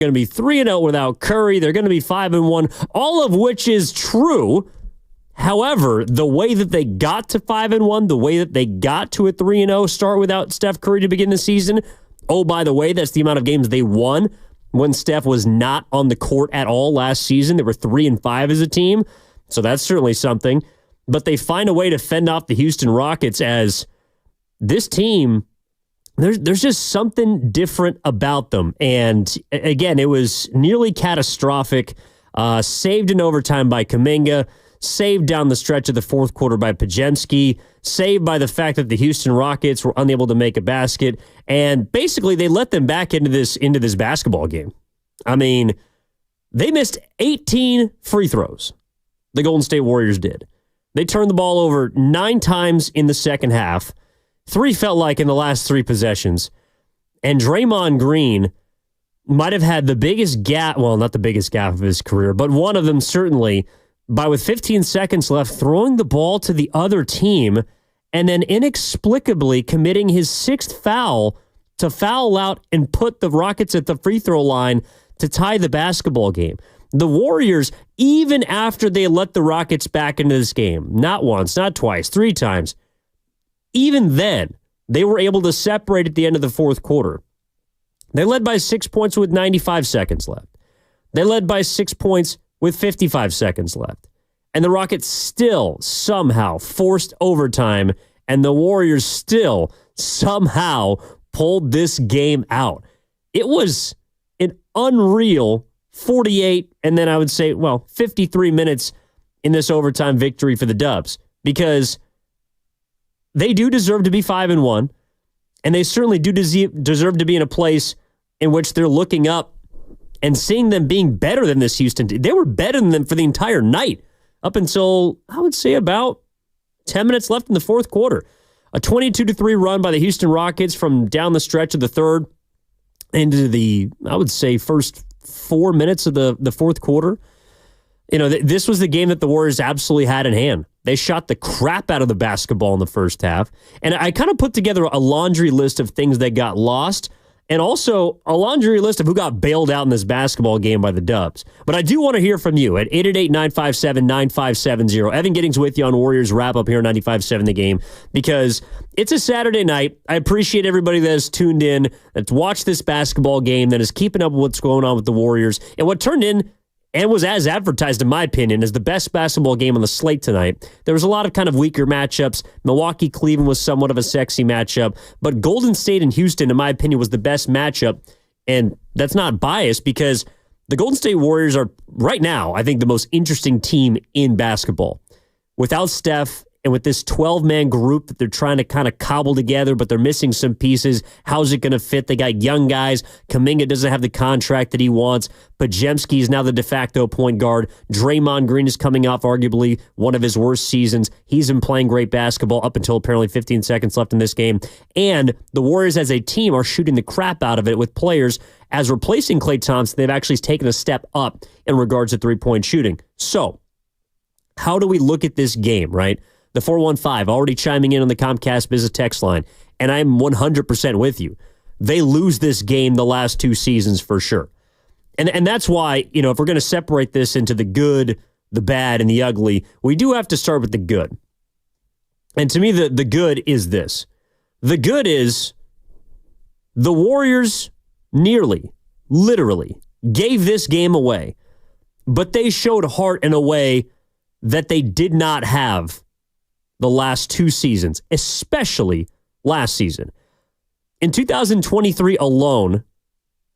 going to be 3-0 without Curry. They're going to be 5-1, all of which is true. However, the way that they got to 5-1, the way that they got to a 3-0 start without Steph Curry to begin the season, oh, by the way, that's the amount of games they won when Steph was not on the court at all last season. They were 3-5 as a team, so that's certainly something. But they find a way to fend off the Houston Rockets as this team. There's just something different about them. And again, it was nearly catastrophic. Saved in overtime by Kuminga, saved down the stretch of the fourth quarter by Podziemski, saved by the fact that the Houston Rockets were unable to make a basket. And basically, they let them back into this basketball game. I mean, they missed 18 free throws. The Golden State Warriors did. They turned the ball over 9 times in the second half. 3 felt like in the last 3 possessions. And Draymond Green might have had the biggest gap, well, not the biggest gap of his career, but one of them certainly, by with 15 seconds left, throwing the ball to the other team and then inexplicably committing his 6th foul to foul out and put the Rockets at the free throw line to tie the basketball game. The Warriors, even after they let the Rockets back into this game, not once, not twice, 3 times, even then, they were able to separate at the end of the fourth quarter. They led by 6 points with 95 seconds left. They led by 6 points with 55 seconds left. And the Rockets still somehow forced overtime, and the Warriors still somehow pulled this game out. It was an unreal 48, and then I would say, 53 minutes in this overtime victory for the Dubs, because they do deserve to be 5-1, and they certainly do deserve to be in a place in which they're looking up and seeing them being better than this Houston team. They were better than them for the entire night, up until, I would say, about 10 minutes left in the fourth quarter. A 22-3 run by the Houston Rockets from down the stretch of the third into the, I would say, first 4 minutes of the fourth quarter. You know, this was the game that the Warriors absolutely had in hand. They shot the crap out of the basketball in the first half. And I kind of put together a laundry list of things that got lost, and also a laundry list of who got bailed out in this basketball game by the Dubs. But I do want to hear from you at 888-957-9570. Evan Giddings with you on Warriors Wrap-Up here on 95.7 The Game, because it's a Saturday night. I appreciate everybody that has tuned in, that's watched this basketball game, that is keeping up with what's going on with the Warriors, and what turned in and was as advertised, in my opinion, as the best basketball game on the slate tonight. There was a lot of kind of weaker matchups. Milwaukee-Cleveland was somewhat of a sexy matchup, but Golden State and Houston, in my opinion, was the best matchup, and that's not biased because the Golden State Warriors are, right now, I think the most interesting team in basketball. Without Steph, and with this 12-man group that they're trying to kind of cobble together, but they're missing some pieces. How's it going to fit? They got young guys. Kuminga doesn't have the contract that he wants. Podziemski is now the de facto point guard. Draymond Green is coming off arguably one of his worst seasons. He's been playing great basketball up until apparently 15 seconds left in this game. And the Warriors as a team are shooting the crap out of it with players. As replacing Klay Thompson, they've actually taken a step up in regards to three-point shooting. So, how do we look at this game, right? The 415 already chiming in on the Comcast Business text line, and I'm 100% with you. They lose this game the last 2 seasons for sure. And that's why, you know, if we're going to separate this into the good, the bad, and the ugly, we do have to start with the good. And to me, the good is this. The good is the Warriors nearly, literally, gave this game away, but they showed heart in a way that they did not have the last 2 seasons, especially last season. In 2023 alone,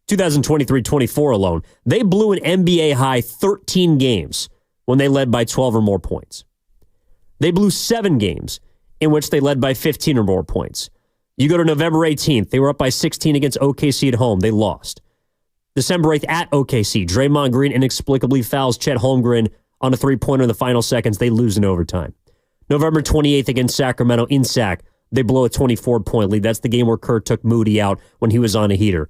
2023-24 alone, they blew an NBA high 13 games when they led by 12 or more points. They blew 7 games in which they led by 15 or more points. You go to November 18th, they were up by 16 against OKC at home. They lost. December 8th at OKC, Draymond Green inexplicably fouls Chet Holmgren on a three-pointer in the final seconds. They lose in overtime. November 28th against Sacramento in Sac, they blow a 24-point lead. That's the game where Kerr took Moody out when he was on a heater.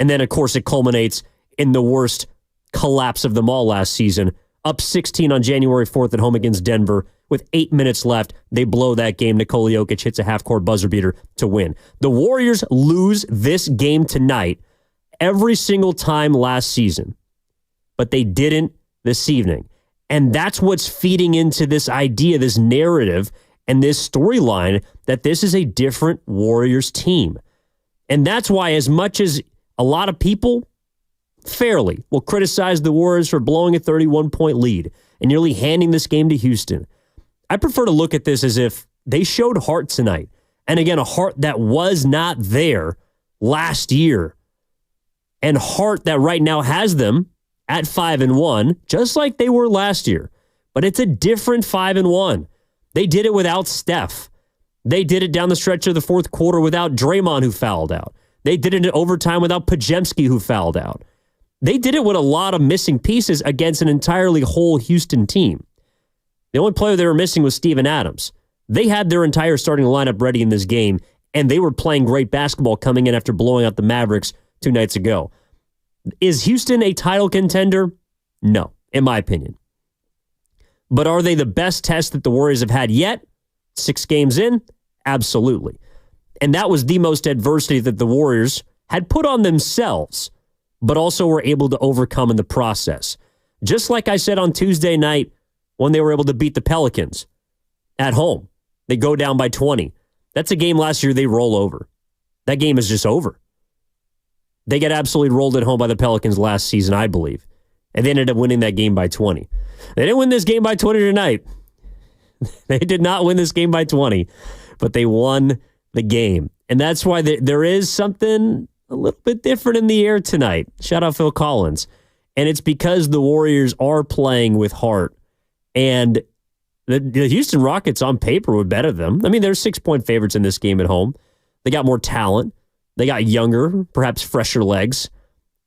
And then, of course, it culminates in the worst collapse of them all last season. Up 16 on January 4th at home against Denver. With 8 minutes left, they blow that game. Nikola Jokic hits a half-court buzzer beater to win. The Warriors lose this game tonight, every single time last season, but they didn't this evening. And that's what's feeding into this idea, this narrative, and this storyline that this is a different Warriors team. And that's why, as much as a lot of people fairly will criticize the Warriors for blowing a 31-point lead and nearly handing this game to Houston, I prefer to look at this as if they showed heart tonight. And again, a heart that was not there last year. And heart that right now has them at 5-1, just like they were last year. But it's a different 5-1. They did it without Steph. They did it down the stretch of the fourth quarter without Draymond, who fouled out. They did it in overtime without Podziemski, who fouled out. They did it with a lot of missing pieces against an entirely whole Houston team. The only player they were missing was Steven Adams. They had their entire starting lineup ready in this game, and they were playing great basketball coming in after blowing out the Mavericks 2 nights ago. Is Houston a title contender? No, in my opinion. But are they the best test that the Warriors have had yet? 6 games in? Absolutely. And that was the most adversity that the Warriors had put on themselves, but also were able to overcome in the process. Just like I said on Tuesday night when they were able to beat the Pelicans at home. They go down by 20. That's a game last year they roll over. That game is just over. They got absolutely rolled at home by the Pelicans last season, I believe. And they ended up winning that game by 20. They didn't win this game by 20 tonight. They did not win this game by 20, but they won the game. And that's why there is something a little bit different in the air tonight. Shout out Phil Collins. And it's because the Warriors are playing with heart. And the Houston Rockets on paper would better them. I mean, they're 6-point favorites in this game at home. They got more talent. They got younger, perhaps fresher legs.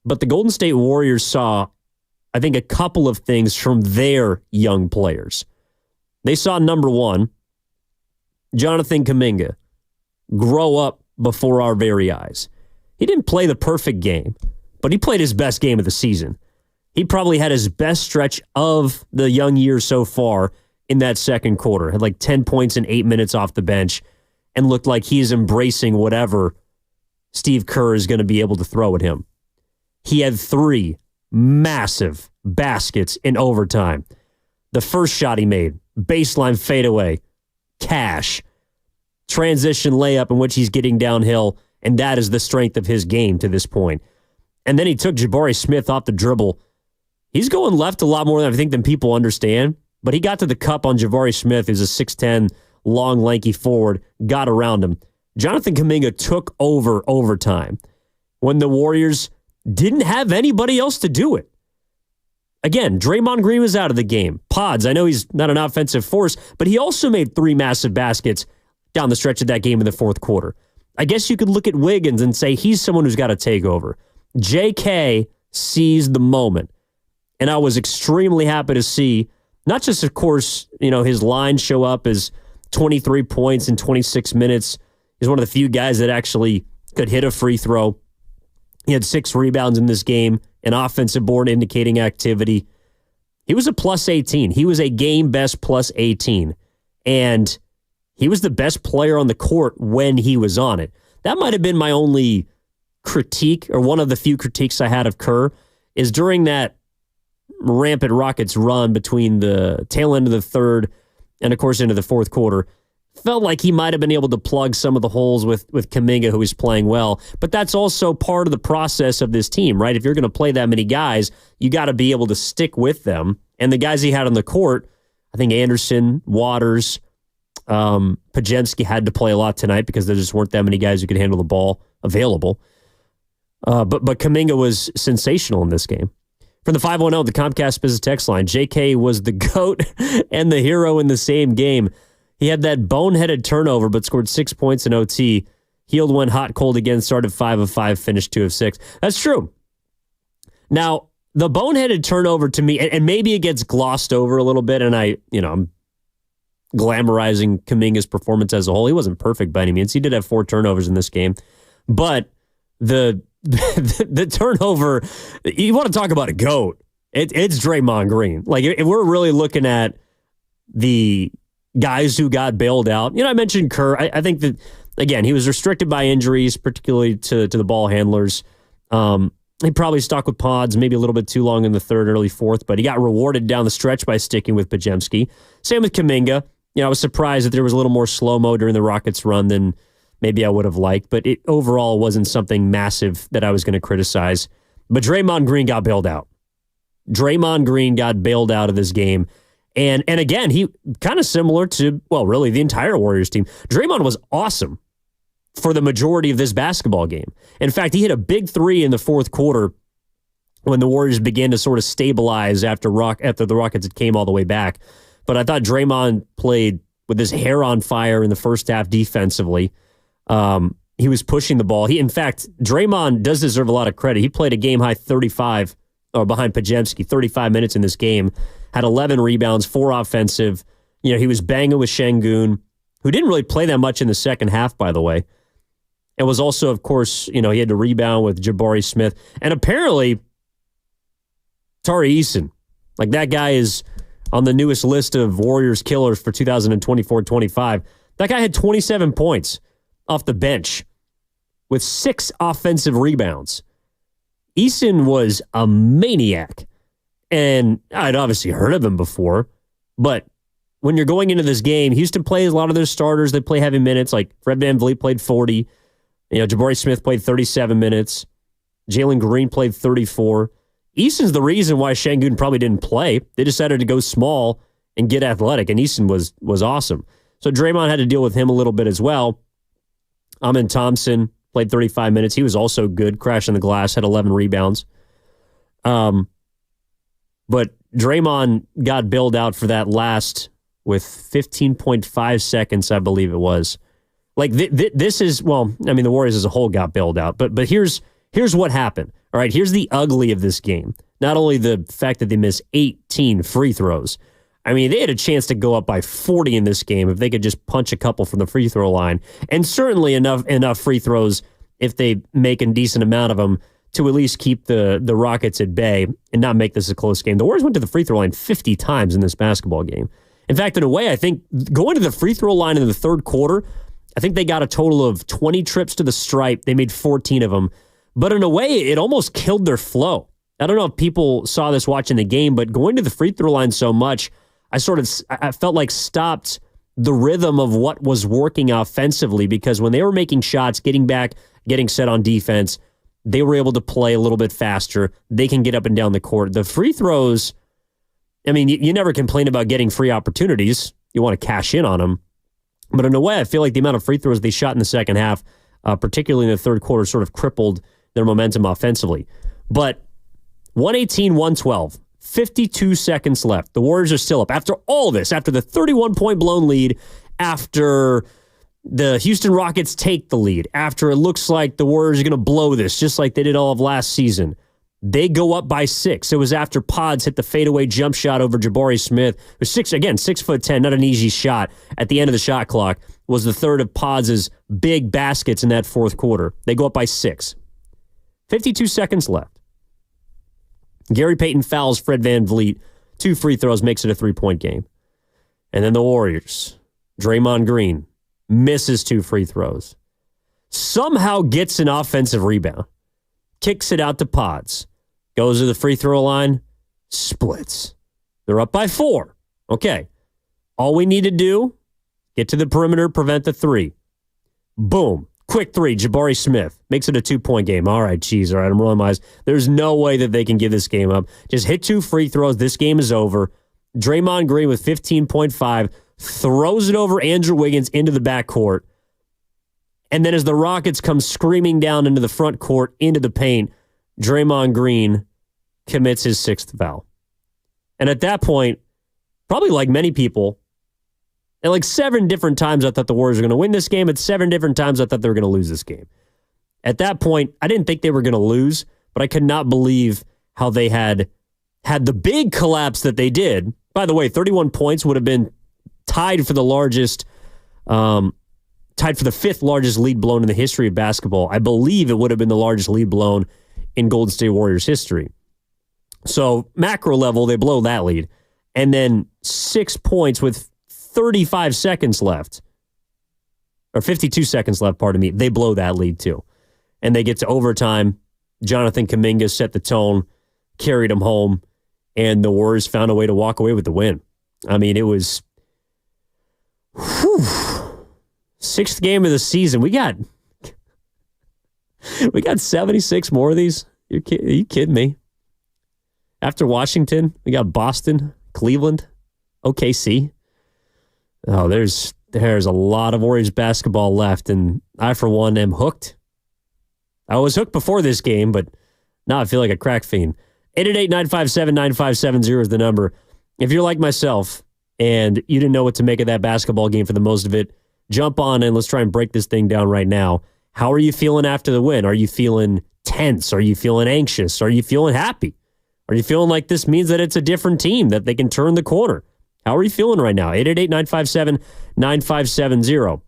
But the Golden State Warriors saw, I think, a couple of things from their young players. They saw, number one, Jonathan Kuminga grow up before our very eyes. He didn't play the perfect game, but he played his best game of the season. He probably had his best stretch of the young years so far in that second quarter. Had like 10 points in 8 minutes off the bench and looked like he's embracing whatever Steve Kerr is going to be able to throw at him. He had 3 massive baskets in overtime. The first shot he made, baseline fadeaway, cash, transition layup in which he's getting downhill, and that is the strength of his game to this point. And then he took Jabari Smith off the dribble. He's going left a lot more than I think than people understand, but he got to the cup on Jabari Smith, who's a 6'10", long, lanky forward, got around him. Jonathan Kuminga took over overtime when the Warriors didn't have anybody else to do it. Again, Draymond Green was out of the game. Pods, I know he's not an offensive force, but he also made 3 massive baskets down the stretch of that game in the fourth quarter. I guess you could look at Wiggins and say he's someone who's got to take over. JK seized the moment, and I was extremely happy to see, not just, of course, his line show up as 23 points in 26 minutes. He's one of the few guys that actually could hit a free throw. He had 6 rebounds in this game, an offensive board indicating activity. He was a plus 18. He was a game best plus 18. And he was the best player on the court when he was on it. That might have been my only critique, or one of the few critiques I had of Kerr, is during that rampant Rockets run between the tail end of the third and, of course, into the fourth quarter. Felt like he might have been able to plug some of the holes with Kuminga, who is playing well. But that's also part of the process of this team, right? If you're going to play that many guys, you got to be able to stick with them. And the guys he had on the court, I think Anderson, Waters, Podziemski had to play a lot tonight because there just weren't that many guys who could handle the ball available. But Kuminga was sensational in this game. From the 510, the Comcast Business Text line, JK was the GOAT and the hero in the same game. He had that boneheaded turnover, but scored 6 points in OT. Healed when hot, cold again, started 5 of 5, finished 2 of 6. That's true. Now, the boneheaded turnover to me, and maybe it gets glossed over a little bit, and I'm glamorizing Kuminga's performance as a whole. He wasn't perfect by any means. He did have 4 turnovers in this game. But the turnover, you want to talk about a GOAT, it's Draymond Green. Like, if we're really looking at the guys who got bailed out. I mentioned Kerr. I think that, again, he was restricted by injuries, particularly to the ball handlers. He probably stuck with Pods maybe a little bit too long in the third, early fourth, but he got rewarded down the stretch by sticking with Podziemski. Same with Kuminga. I was surprised that there was a little more slow-mo during the Rockets run than maybe I would have liked, but it overall wasn't something massive that I was going to criticize. But Draymond Green got bailed out. Draymond Green got bailed out of this game. And again, he kind of similar to, well, really the entire Warriors team. Draymond was awesome for the majority of this basketball game. In fact, he hit a big three in the fourth quarter when the Warriors began to sort of stabilize after the Rockets had came all the way back. But I thought Draymond played with his hair on fire in the first half defensively. He was pushing the ball. In fact, Draymond does deserve a lot of credit. He played a game-high 35 behind Podziemski, 35 minutes in this game, had 11 rebounds, 4 offensive. He was banging with Şengün, who didn't really play that much in the second half, by the way. And was also, of course, he had to rebound with Jabari Smith. And apparently, Tari Eason, like that guy is on the newest list of Warriors killers for 2024-25. That guy had 27 points off the bench with 6 offensive rebounds. Eason was a maniac. And I'd obviously heard of him before, but when you're going into this game, Houston plays a lot of their starters. They play heavy minutes, like Fred VanVleet played 40. Jabari Smith played 37 minutes. Jalen Green played 34. Eason's the reason why Şengün probably didn't play. They decided to go small and get athletic, and Eason was awesome. So Draymond had to deal with him a little bit as well. Amin Thompson played 35 minutes. He was also good, crashing the glass, had 11 rebounds. But Draymond got bailed out for that last with 15.5 seconds, I believe it was. Like this is, well, I mean, the Warriors as a whole got bailed out, but here's what happened. All right, here's the ugly of this game. Not only the fact that they missed 18 free throws. I mean, they had a chance to go up by 40 in this game if they could just punch a couple from the free throw line. And certainly enough free throws if they make a decent amount of them to at least keep the Rockets at bay and not make this a close game. The Warriors went to the free throw line 50 times in this basketball game. In fact, in a way, I think going to the free throw line in the third quarter, I think they got a total of 20 trips to the stripe. They made 14 of them. But in a way, it almost killed their flow. I don't know if people saw this watching the game, but going to the free throw line so much, I felt like stopped the rhythm of what was working offensively, because when they were making shots, getting back, getting set on defense, they were able to play a little bit faster. They can get up and down the court. The free throws, I mean, you never complain about getting free opportunities. You want to cash in on them. But in a way, I feel like the amount of free throws they shot in the second half, particularly in the third quarter, sort of crippled their momentum offensively. But 118-112, 52 seconds left. The Warriors are still up. After all this, after the 31-point blown lead, after the Houston Rockets take the lead, after it looks like the Warriors are going to blow this, just like they did all of last season, they go up by 6. It was after Pods hit the fadeaway jump shot over Jabari Smith. It was 6'10", not an easy shot. At the end of the shot clock was the third of Pods' big baskets in that fourth quarter. They go up by 6. 52 seconds left. Gary Payton fouls Fred VanVleet. 2 free throws, makes it a 3-point game. And then the Warriors, Draymond Green, misses 2 free throws. Somehow gets an offensive rebound. Kicks it out to Pods. Goes to the free throw line. Splits. They're up by 4. Okay. All we need to do, get to the perimeter, prevent the 3. Boom. Quick 3, Jabari Smith. Makes it a 2-point game. All right, geez. All right, I'm rolling my eyes. There's no way that they can give this game up. Just hit 2 free throws. This game is over. Draymond Green with 15.5 throws it over Andrew Wiggins into the backcourt. And then as the Rockets come screaming down into the front court, into the paint, Draymond Green commits his 6th foul. And at that point, probably like many people, and like 7 different times I thought the Warriors were going to win this game. At 7 different times I thought they were going to lose this game. At that point, I didn't think they were going to lose, but I could not believe how they had the big collapse that they did. By the way, 31 points would have been tied for the 5th largest lead blown in the history of basketball. I believe it would have been the largest lead blown in Golden State Warriors history. So macro level, they blow that lead. And then 6 points with 35 seconds left, or 52 seconds left, pardon me, they blow that lead too. And they get to overtime, Jonathan Kuminga set the tone, carried him home, and the Warriors found a way to walk away with the win. I mean, it was sixth game of the season. We got 76 more of these. Are you kidding me? After Washington, we got Boston, Cleveland, OKC. Oh, there's a lot of Warriors basketball left, and I, for one, am hooked. I was hooked before this game, but now I feel like a crack fiend. 888-957-9570 is the number. If you're like myself and you didn't know what to make of that basketball game for the most of it, jump on and let's try and break this thing down right now. How are you feeling after the win? Are you feeling tense? Are you feeling anxious? Are you feeling happy? Are you feeling like this means that it's a different team, that they can turn the corner? How are you feeling right now? 888-957-9570.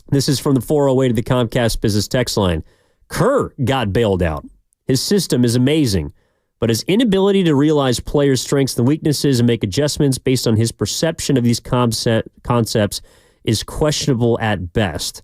This is from the 408 of the Comcast Business Text Line. Kerr got bailed out. His system is amazing, but his inability to realize players' strengths and weaknesses and make adjustments based on his perception of these concepts is questionable at best.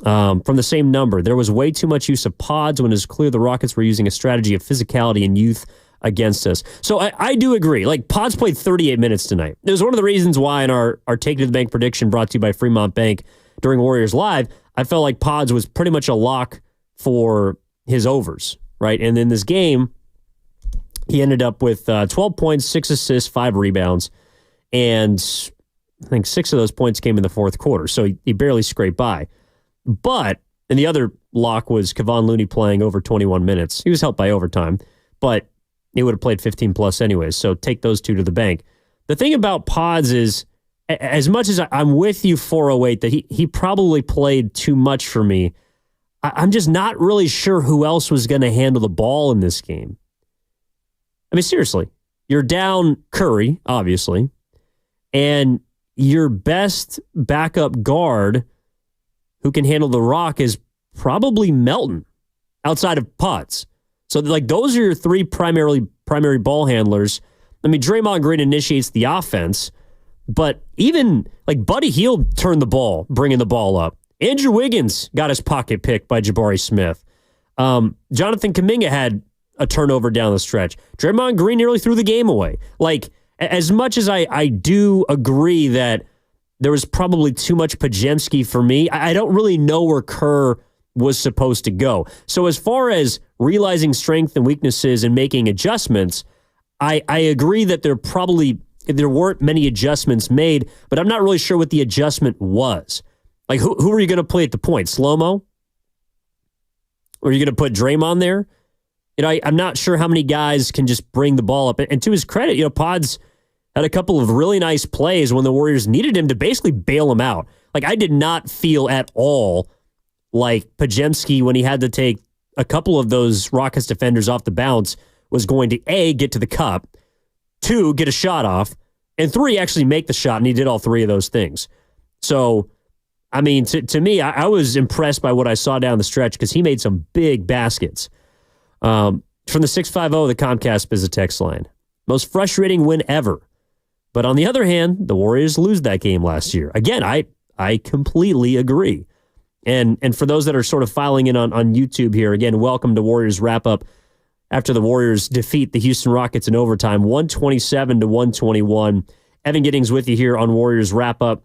From the same number, there was way too much use of pods when it was clear the Rockets were using a strategy of physicality and youth against us. So I do agree. Like, pods played 38 minutes tonight. It was one of the reasons why in our Take It to the Bank prediction brought to you by Fremont Bank during Warriors Live, I felt like pods was pretty much a lock for his overs, right? And in this game, he ended up with 12 points, 6 assists, 5 rebounds, and I think 6 of those points came in the fourth quarter, so he barely scraped by. But, and the other lock was Kevon Looney playing over 21 minutes. He was helped by overtime, but he would have played 15 plus anyways, so take those two to the bank. The thing about pods is, as much as I'm with you 408, that he probably played too much for me, I'm just not really sure who else was going to handle the ball in this game. I mean, seriously, you're down Curry, obviously, and your best backup guard who can handle the rock is probably Melton, outside of Potts. So, like, those are your three primary ball handlers. I mean, Draymond Green initiates the offense, but even, like, Buddy Hield turned the ball, bringing the ball up. Andrew Wiggins got his pocket picked by Jabari Smith. Jonathan Kuminga had a turnover down the stretch. Draymond Green nearly threw the game away. Like, as much as I do agree that there was probably too much Podziemski for me, I don't really know where Kerr was supposed to go. So as far as realizing strength and weaknesses and making adjustments, I agree that there weren't many adjustments made, but I'm not really sure what the adjustment was. Like, who are you going to play at the point? Slow-mo? Or are you going to put Draymond there? You know, I'm not sure how many guys can just bring the ball up. And to his credit, you know, Pods had a couple of really nice plays when the Warriors needed him to basically bail him out. Like, I did not feel at all like Podziemski, when he had to take a couple of those Rockets defenders off the bounce, was going to, A, get to the cup, 2, get a shot off, and 3, actually make the shot, and he did all 3 of those things. So, I mean, to me, I was impressed by what I saw down the stretch because he made some big baskets. From the 650, the Comcast Business Text Line. Most frustrating win ever. But on the other hand, the Warriors lose that game last year. Again, I completely agree. And for those that are sort of filing in on YouTube here, again, welcome to Warriors Wrap-Up after the Warriors defeat the Houston Rockets in overtime, 127-121. Evan Giddings with you here on Warriors Wrap-Up.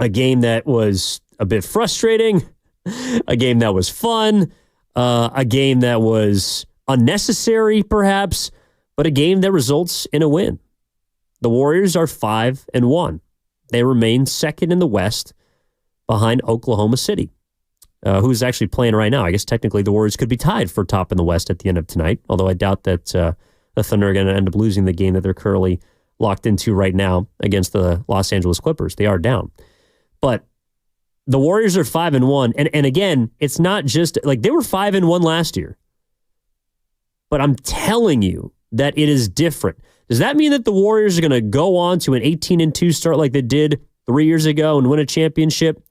A game that was a bit frustrating, a game that was fun, a game that was unnecessary, perhaps, but a game that results in a win. The Warriors are 5-1. They remain second in the West behind Oklahoma City, who's actually playing right now. I guess technically the Warriors could be tied for top in the West at the end of tonight, although I doubt that the Thunder are going to end up losing the game that they're currently locked into right now against the Los Angeles Clippers. They are down. But the Warriors are 5-1. And again, it's not just like they were 5-1 last year. But I'm telling you that it is different. Does that mean that the Warriors are going to go on to an 18-2 start like they did 3 years ago and win a championship?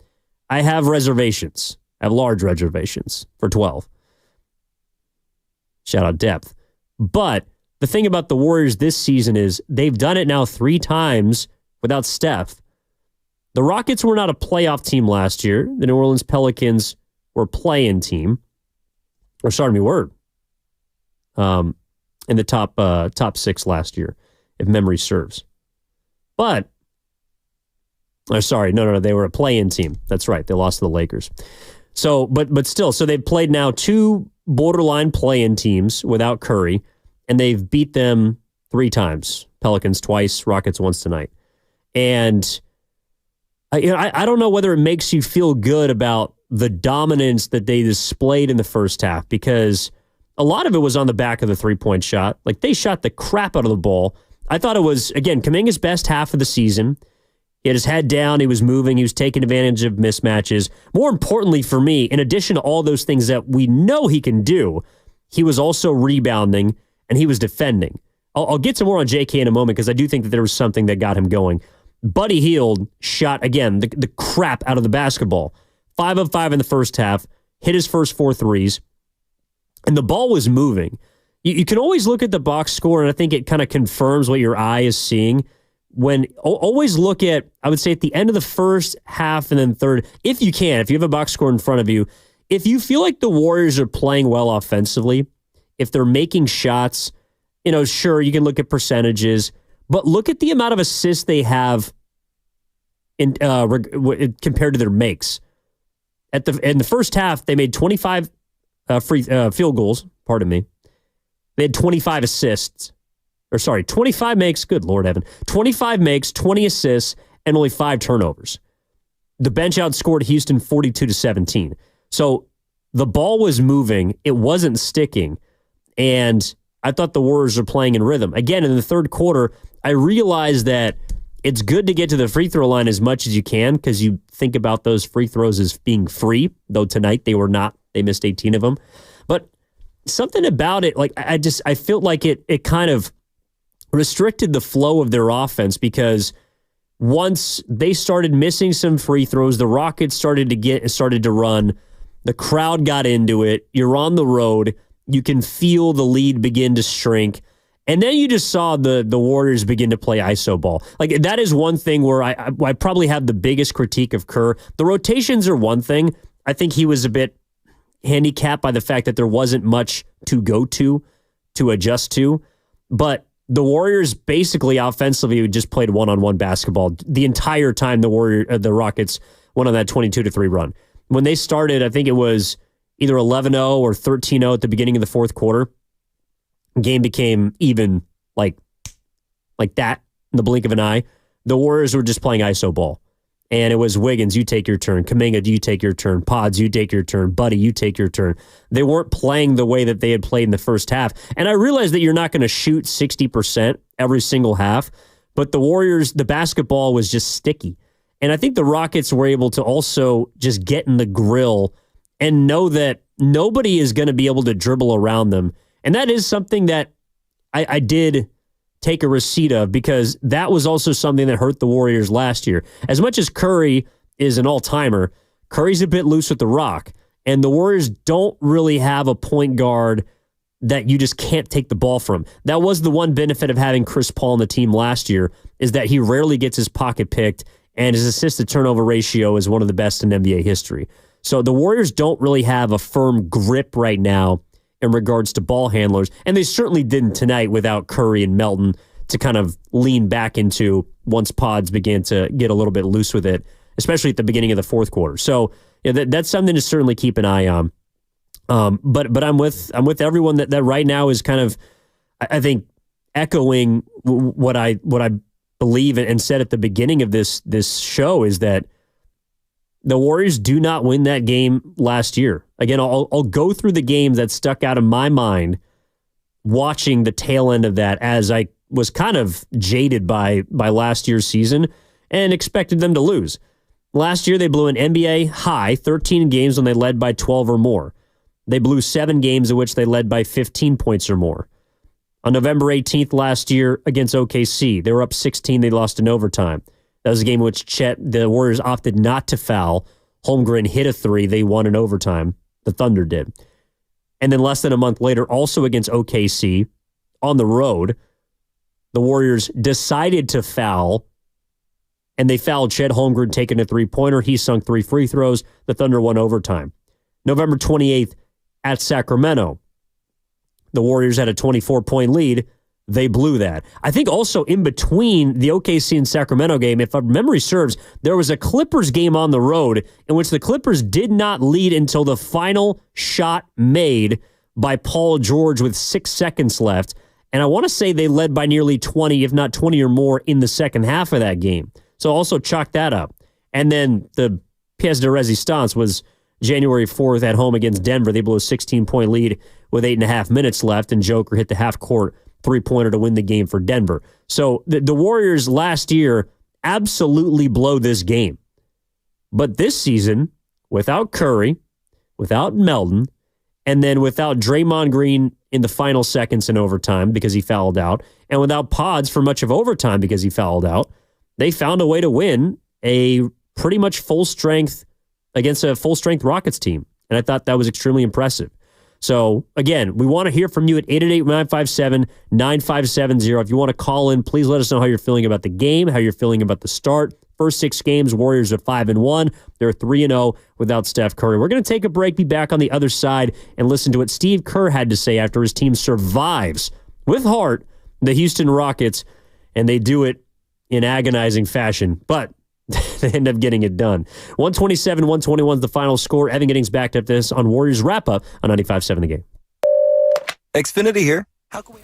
I have reservations. I have large reservations for 12. Shout out depth. But the thing about the Warriors this season is they've done it now 3 times without Steph. The Rockets were not a playoff team last year. The New Orleans Pelicans were a play-in team. Were in the top 6 last year, if memory serves. But, no, they were a play-in team. That's right. They lost to the Lakers. So, but still, so they've played now 2 borderline play-in teams without Curry, and they've beat them 3 times. Pelicans twice, Rockets once tonight. And I don't know whether it makes you feel good about the dominance that they displayed in the first half, because a lot of it was on the back of the three-point shot. Like, they shot the crap out of the ball. I thought it was, again, Kuminga's best half of the season. He had his head down. He was moving. He was taking advantage of mismatches. More importantly for me, in addition to all those things that we know he can do, he was also rebounding and he was defending. I'll get some more on JK in a moment, because I do think that there was something that got him going. Buddy Hield shot, again, the crap out of the basketball. 5 of 5 in the first half, hit his first 4 threes, and the ball was moving. You can always look at the box score, and I think it kind of confirms what your eye is seeing. Always look at, I would say, at the end of the first half and then third, if you can, if you have a box score in front of you, if you feel like the Warriors are playing well offensively, if they're making shots, sure, you can look at percentages, but look at the amount of assists they have in compared to their makes. In the first half, they made 25 field goals. Pardon me. They had 25 assists. 25 makes. Good Lord, Evan. 25 makes, 20 assists, and only 5 turnovers. The bench outscored Houston 42-17. So the ball was moving. It wasn't sticking. And I thought the Warriors were playing in rhythm. Again, in the third quarter, I realized that it's good to get to the free throw line as much as you can, because you think about those free throws as being free, though tonight they were not. They missed 18 of them. But something about it, like I felt like it kind of restricted the flow of their offense, because once they started missing some free throws, the Rockets started to run. The crowd got into it. You're on the road. You can feel the lead begin to shrink. And then you just saw the Warriors begin to play iso ball. Like, that is one thing where I probably have the biggest critique of Kerr. The rotations are one thing. I think he was a bit handicapped by the fact that there wasn't much to go to adjust to. But the Warriors basically offensively just played one-on-one basketball the entire time the Rockets went on that 22-3 run. When they started, I think it was either 11-0 or 13-0 at the beginning of the fourth quarter. Game became even like that in the blink of an eye. The Warriors were just playing iso ball. And it was Wiggins, you take your turn. Kuminga, you take your turn. Pods, you take your turn. Buddy, you take your turn. They weren't playing the way that they had played in the first half. And I realized that you're not going to shoot 60% every single half, but the Warriors, the basketball was just sticky. And I think the Rockets were able to also just get in the grill and know that nobody is going to be able to dribble around them. And that is something that I did take a receipt of, because that was also something that hurt the Warriors last year. As much as Curry is an all-timer, Curry's a bit loose with the rock, and the Warriors don't really have a point guard that you just can't take the ball from. That was the one benefit of having Chris Paul on the team last year, is that he rarely gets his pocket picked, and his assist-to-turnover ratio is one of the best in NBA history. So the Warriors don't really have a firm grip right now in regards to ball handlers, and they certainly didn't tonight without Curry and Melton to kind of lean back into once Pods began to get a little bit loose with it, especially at the beginning of the fourth quarter. So that's something to certainly keep an eye on. But I'm with everyone that right now is kind of, I think, echoing what I believe and said at the beginning of this show, is that the Warriors do not win that game last year. Again, I'll go through the games that stuck out in my mind watching the tail end of that, as I was kind of jaded by last year's season and expected them to lose. Last year, they blew an NBA high 13 games when they led by 12 or more. They blew 7 games in which they led by 15 points or more. On November 18th last year against OKC, they were up 16. They lost in overtime. That was a game in which the Warriors opted not to foul. Holmgren hit a 3. They won in overtime. The Thunder did. And then less than a month later, also against OKC, on the road, the Warriors decided to foul, and they fouled Chet Holmgren taking a 3-pointer. He sunk 3 free throws. The Thunder won overtime. November 28th at Sacramento, the Warriors had a 24-point lead. They blew that. I think also in between the OKC and Sacramento game, if memory serves, there was a Clippers game on the road in which the Clippers did not lead until the final shot made by Paul George with 6 seconds left. And I want to say they led by nearly 20, if not 20 or more, in the second half of that game. So also chalk that up. And then the pièce de résistance was January 4th at home against Denver. They blew a 16-point lead with 8.5 minutes left, and Joker hit the half-court three-pointer to win the game for Denver. So the Warriors last year absolutely blow this game. But this season, without Curry, without Melton, and then without Draymond Green in the final seconds in overtime because he fouled out, and without Pods for much of overtime because he fouled out, they found a way to win a pretty much full-strength against a full-strength Rockets team. And I thought that was extremely impressive. So, again, we want to hear from you at 888-957-9570. If you want to call in, please let us know how you're feeling about the game, how you're feeling about the start. First 6 games, Warriors are 5-1. They're 3-0 without Steph Curry. We're going to take a break, be back on the other side, and listen to what Steve Kerr had to say after his team survives, with heart, the Houston Rockets, and they do it in agonizing fashion. But they end up getting it done. 127-121 is the final score. Evan Giddings backed up this on Warriors wrap-up on 95.7 The Game. Xfinity here. How can we...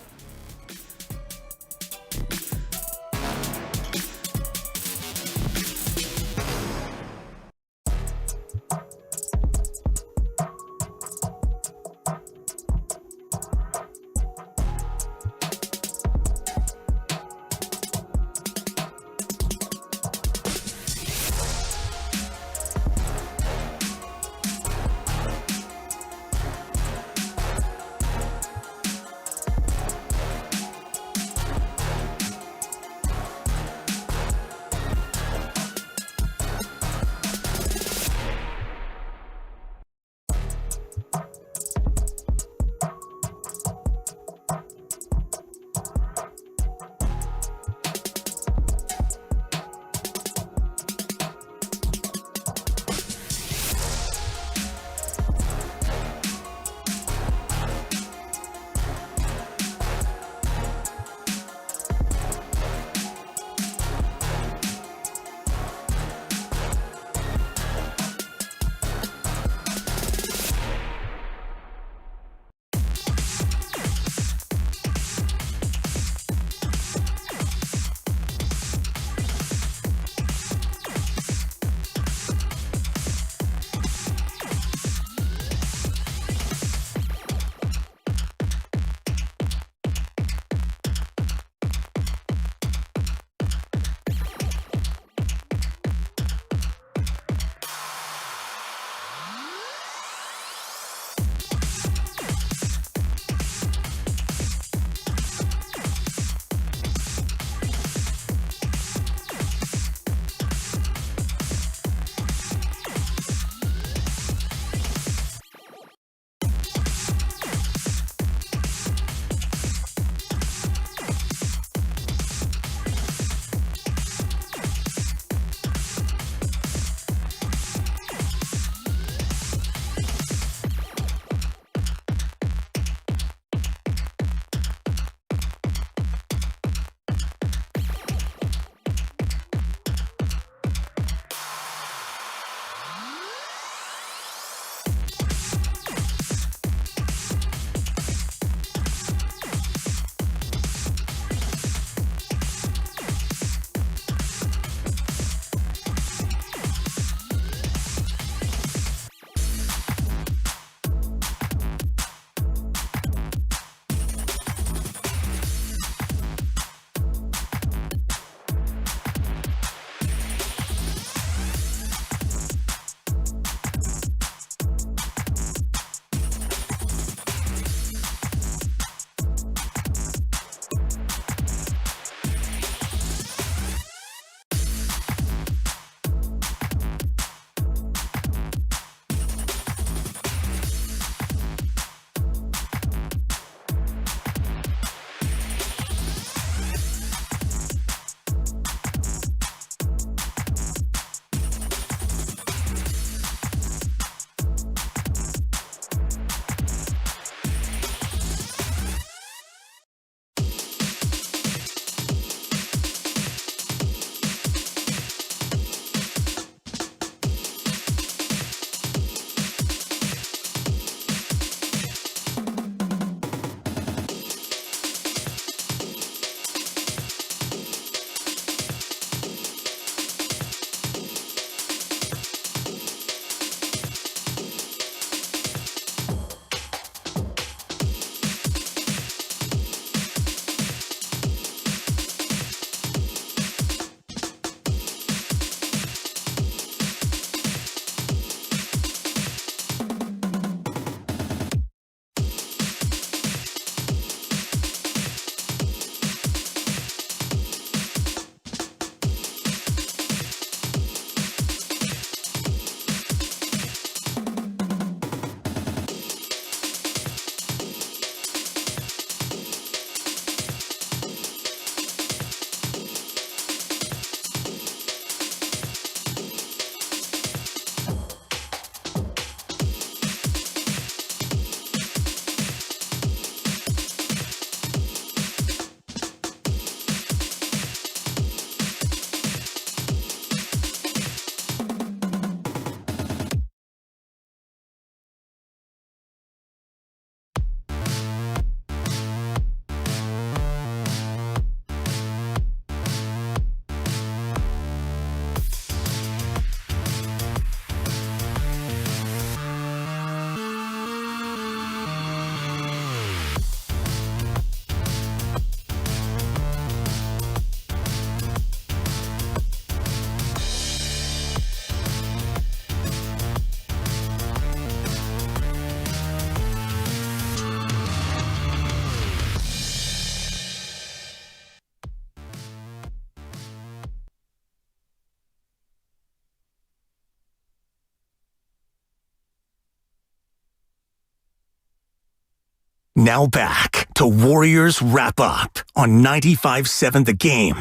Now back to Warriors Wrap Up on 95.7 The Game.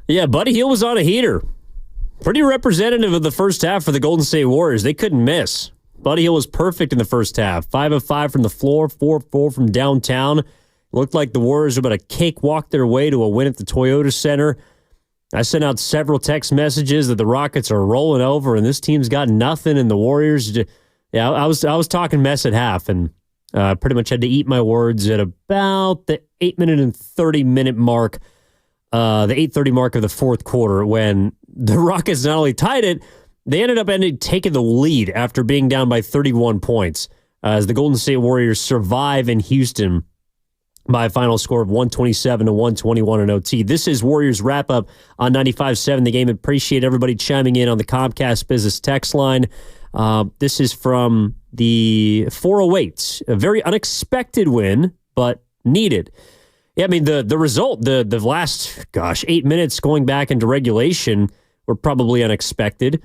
Yeah, Buddy Hield was on a heater. Pretty representative of the first half for the Golden State Warriors. They couldn't miss. Buddy Hield was perfect in the first half. 5 of 5 from the floor, 4 of 4 from downtown. Looked like the Warriors were about to cakewalk their way to a win at the Toyota Center. I sent out several text messages that the Rockets are rolling over and this team's got nothing, and the Warriors. Yeah, I was talking mess at half, and pretty much had to eat my words at about the 8-minute and 30-minute mark, the 8:30 mark of the fourth quarter, when the Rockets not only tied it, they ended up taking the lead after being down by 31 points as the Golden State Warriors survive in Houston by a final score of 127-121 in OT. This is Warriors Wrap-Up on 95.7 The Game. Appreciate everybody chiming in on the Comcast Business text line. This is from the 408. A very unexpected win, but needed. Yeah, I mean, the result, the last, 8 minutes going back into regulation were probably unexpected.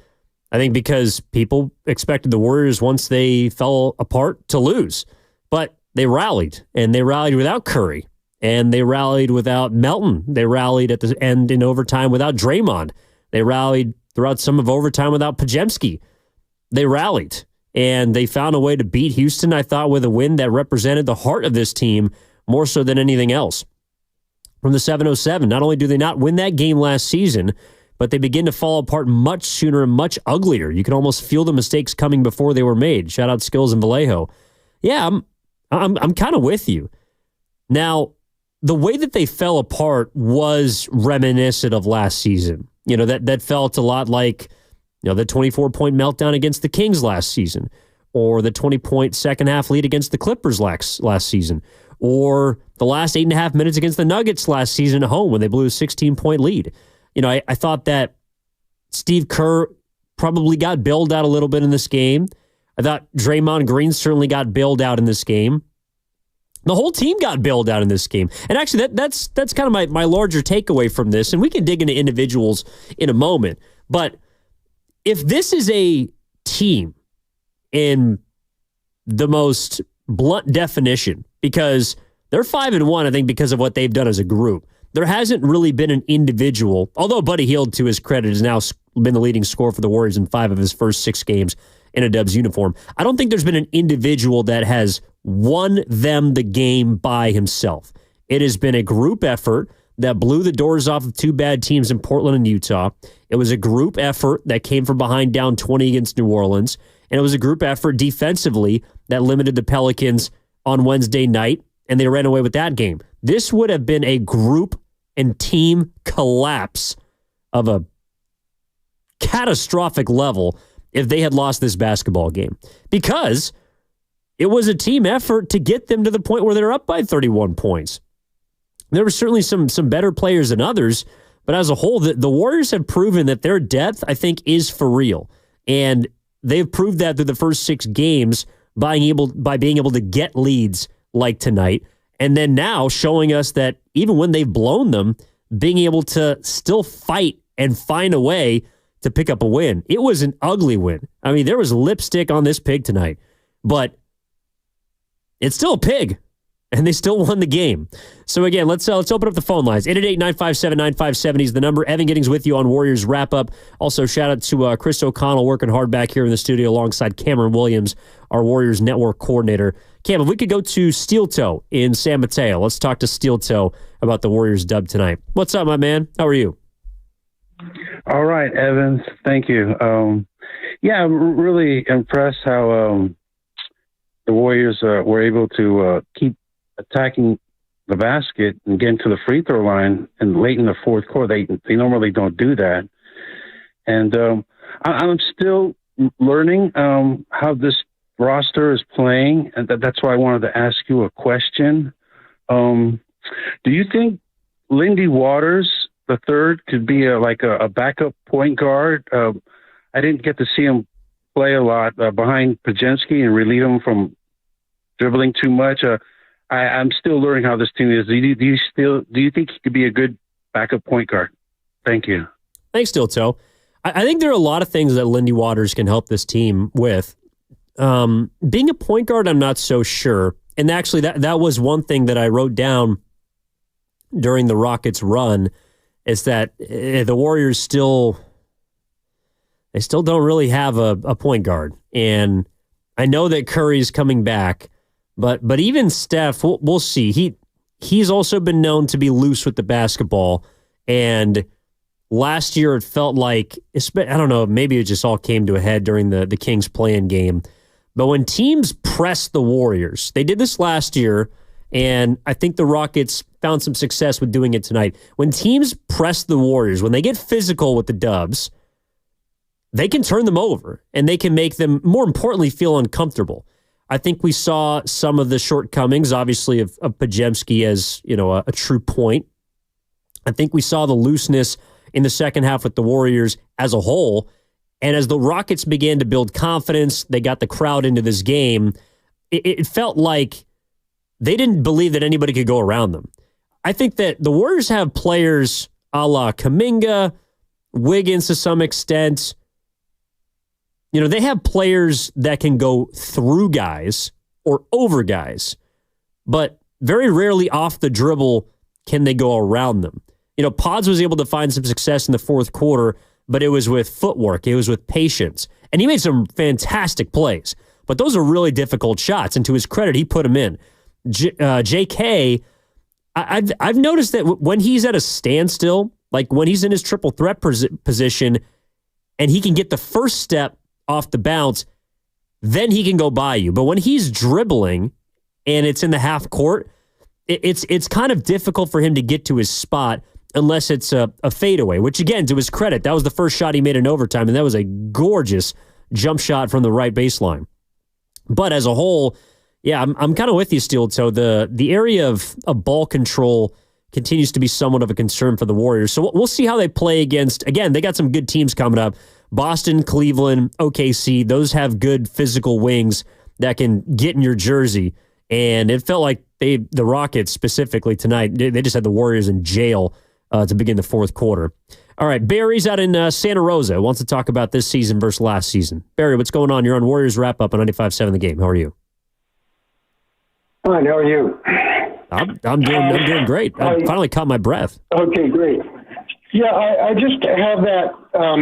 I think because people expected the Warriors, once they fell apart, to lose. But they rallied, and they rallied without Curry, and they rallied without Melton. They rallied at the end in overtime without Draymond. They rallied throughout some of overtime without Podziemski. They rallied, and they found a way to beat Houston, I thought, with a win that represented the heart of this team more so than anything else. From the 707, not only do they not win that game last season, but they begin to fall apart much sooner and much uglier. You can almost feel the mistakes coming before they were made. Shout out Skills and Vallejo. Yeah, I'm kind of with you. Now, the way that they fell apart was reminiscent of last season. You know, that felt a lot like, you know, the 24-point meltdown against the Kings last season, or the 20-point second-half lead against the Clippers last season, or the last 8.5 minutes against the Nuggets last season at home when they blew a 16-point lead. You know, I thought that Steve Kerr probably got bailed out a little bit in this game. I thought Draymond Green certainly got bailed out in this game. The whole team got bailed out in this game. And actually, that's kind of my larger takeaway from this, and we can dig into individuals in a moment. But if this is a team in the most blunt definition, because they're 5-1, I think, because of what they've done as a group. There hasn't really been an individual, although Buddy Hield, to his credit, has now been the leading scorer for the Warriors in 5 of his first 6 games in a Dubs uniform. I don't think there's been an individual that has won them the game by himself. It has been a group effort that blew the doors off of 2 bad teams in Portland and Utah. It was a group effort that came from behind down 20 against New Orleans. And it was a group effort defensively that limited the Pelicans on Wednesday night, and they ran away with that game. This would have been a group and team collapse of a catastrophic level if they had lost this basketball game, because it was a team effort to get them to the point where they're up by 31 points. There were certainly some better players than others, but as a whole, the Warriors have proven that their depth, I think, is for real. And they've proved that through the first 6 games by being able to get leads like tonight. And then now showing us that even when they've blown them, being able to still fight and find a way to pick up a win. It was an ugly win. I mean, there was lipstick on this pig tonight, but it's still a pig, and they still won the game. So again, let's open up the phone lines. 888-957-9570 is the number. Evan Giddings with you on Warriors Wrap Up. Also, shout out to Chris O'Connell working hard back here in the studio alongside Cameron Williams, our Warriors Network coordinator. Cam, if we could go to Steel Toe in San Mateo. Let's talk to Steel Toe about the Warriors dub tonight. What's up, my man? How are you? All right, Evans. Thank you. Yeah, I'm really impressed how the Warriors were able to keep attacking the basket and getting to the free throw line. And late in the fourth quarter, they normally don't do that. And I'm still learning how this roster is playing, and that's why I wanted to ask you a question. Do you think Lindy Waters the third could be a backup point guard? I didn't get to see him play a lot behind Podziemski and relieve him from dribbling too much. I'm still learning how this team is. Do you think he could be a good backup point guard? Thank you. Thanks, Steel Toe. I think there are a lot of things that Lindy Waters can help this team with. Being a point guard, I'm not so sure. And actually, that was one thing that I wrote down during the Rockets' run, is that the Warriors still don't really have a point guard. And I know that Curry's coming back, but even Steph, we'll see. He's also been known to be loose with the basketball. And last year, it felt like, I don't know, maybe it just all came to a head during the Kings play-in game. But when teams press the Warriors, they did this last year, and I think the Rockets found some success with doing it tonight. When teams press the Warriors, when they get physical with the Dubs, they can turn them over, and they can make them, more importantly, feel uncomfortable. I think we saw some of the shortcomings, obviously, of Podziemski as a true point. I think we saw the looseness in the second half with the Warriors as a whole. And as the Rockets began to build confidence, they got the crowd into this game, it felt like they didn't believe that anybody could go around them. I think that the Warriors have players a la Kuminga, Wiggins to some extent. They have players that can go through guys or over guys, but very rarely off the dribble can they go around them. Pods was able to find some success in the fourth quarter, but it was with footwork. It was with patience. And he made some fantastic plays. But those are really difficult shots. And to his credit, he put them in. JK, I've noticed that when he's at a standstill, like when he's in his triple threat position, and he can get the first step off the bounce, then he can go by you. But when he's dribbling and it's in the half court, it's kind of difficult for him to get to his spot unless it's a fadeaway, which, again, to his credit, that was the first shot he made in overtime, and that was a gorgeous jump shot from the right baseline. But as a whole, yeah, I'm kind of with you, Steel Toe. The area of ball control continues to be somewhat of a concern for the Warriors. So we'll see how they play against, again, they got some good teams coming up. Boston, Cleveland, OKC, those have good physical wings that can get in your jersey. And it felt like the Rockets specifically tonight, they just had the Warriors in jail to begin the fourth quarter. All right, Barry's out in Santa Rosa. Wants to talk about this season versus last season. Barry, what's going on? You're on Warriors Wrap-Up on 95.7 The Game. How are you? Fine, how are you? I'm doing great. I finally caught my breath. Okay, great. Yeah, I just have that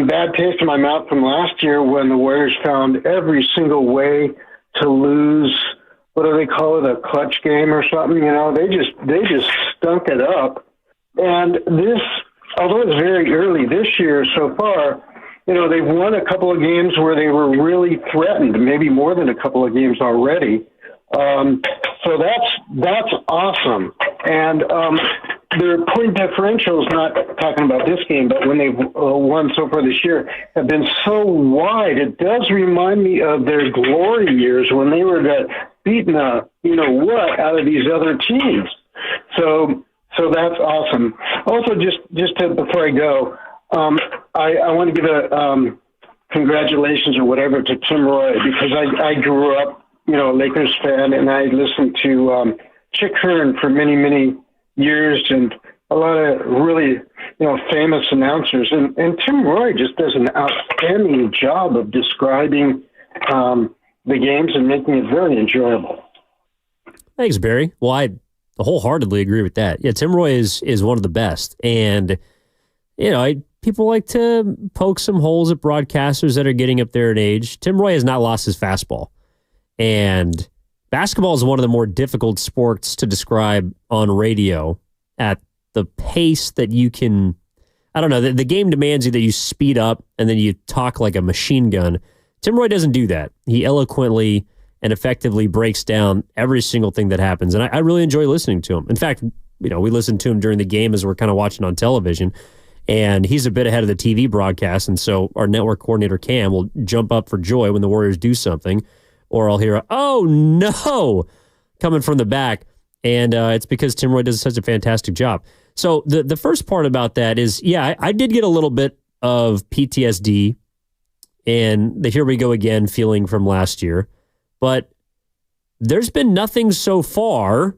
bad taste in my mouth from last year when the Warriors found every single way to lose. What do they call it? A clutch game or something? They just stunk it up. And this, although it's very early this year so far, they've won a couple of games where they were really threatened, maybe more than a couple of games already. So that's awesome. And their point differentials, not talking about this game, but when they've won so far this year, have been so wide. It does remind me of their glory years when they were beating what out of these other teams. So that's awesome. Also, before I go, I want to give a congratulations or whatever to Tim Roy, because I grew up, a Lakers fan, and I listened to Chick Hearn for many, many years, and a lot of really, famous announcers. And Tim Roy just does an outstanding job of describing the games and making it very enjoyable. Thanks, Barry. Well, I wholeheartedly agree with that. Yeah, Tim Roy is one of the best. And, people like to poke some holes at broadcasters that are getting up there in age. Tim Roy has not lost his fastball. And basketball is one of the more difficult sports to describe on radio at the pace that you can, I don't know, the game demands you that you speed up and then you talk like a machine gun. Tim Roy doesn't do that. He eloquently and effectively breaks down every single thing that happens. And I really enjoy listening to him. In fact, we listen to him during the game as we're kind of watching on television. And he's a bit ahead of the TV broadcast. And so our network coordinator, Cam, will jump up for joy when the Warriors do something. Or I'll hear, oh, no, coming from the back. And it's because Tim Roy does such a fantastic job. So the first part about that is, yeah, I did get a little bit of PTSD and the here we go again feeling from last year. But there's been nothing so far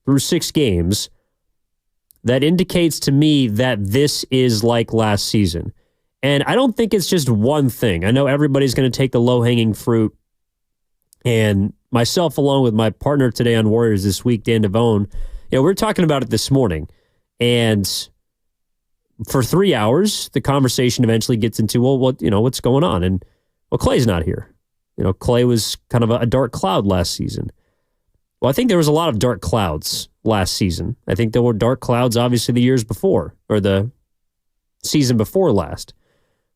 through 6 games that indicates to me that this is like last season. And I don't think it's just one thing. I know everybody's going to take the low-hanging fruit and myself, along with my partner today on Warriors This Week, Dan Devone, we were talking about it this morning. And for 3 hours, the conversation eventually gets into, what's going on? And, Klay's not here. Klay was kind of a dark cloud last season. Well, I think there was a lot of dark clouds last season. I think there were dark clouds, obviously, the years before, or the season before last.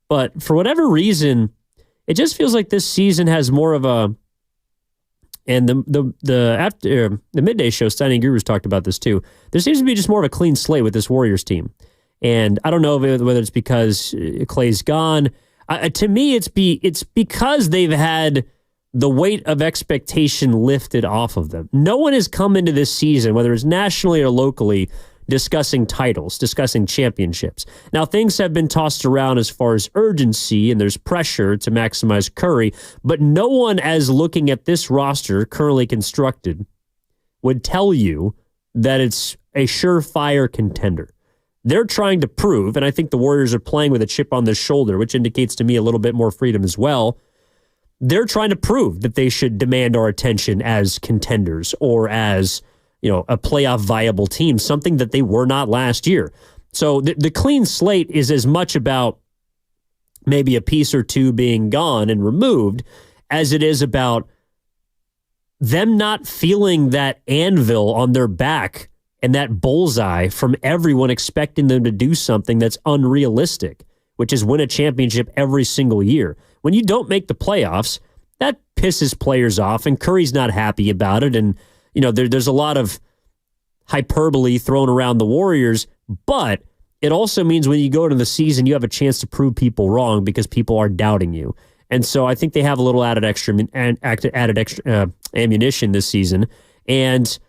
But for whatever reason, it just feels like this season has more of a, and the midday show, Steiny Gurus talked about this too. There seems to be just more of a clean slate with this Warriors team. And I don't know whether it's because Klay's gone. To me, it's because they've had the weight of expectation lifted off of them. No one has come into this season, whether it's nationally or locally, discussing titles, discussing championships. Now, things have been tossed around as far as urgency, and there's pressure to maximize Curry, but no one, as looking at this roster currently constructed, would tell you that it's a surefire contender. They're trying to prove, and I think the Warriors are playing with a chip on their shoulder, which indicates to me a little bit more freedom as well. They're trying to prove that they should demand our attention as contenders or as, a playoff viable team, something that they were not last year. So the clean slate is as much about maybe a piece or two being gone and removed as it is about them not feeling that anvil on their back and that bullseye from everyone expecting them to do something that's unrealistic, which is win a championship every single year. When you don't make the playoffs, that pisses players off, and Curry's not happy about it. And, there's a lot of hyperbole thrown around the Warriors, but it also means when you go into the season, you have a chance to prove people wrong because people are doubting you. And so I think they have a little added extra ammunition this season. And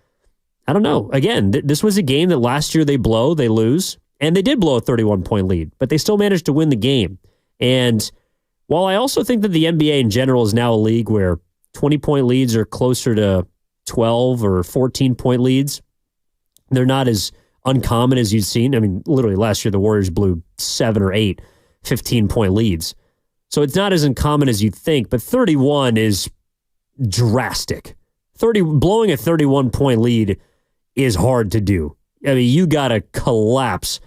I don't know. Again, this was a game that last year they lose, and they did blow a 31-point lead, but they still managed to win the game. And while I also think that the NBA in general is now a league where 20-point leads are closer to 12 or 14-point leads, they're not as uncommon as you'd seen. I mean, literally last year the Warriors blew 7 or 8 15-point leads. So it's not as uncommon as you'd think, but 31 is drastic. Blowing a 31-point lead is hard to do. I mean, you got to collapse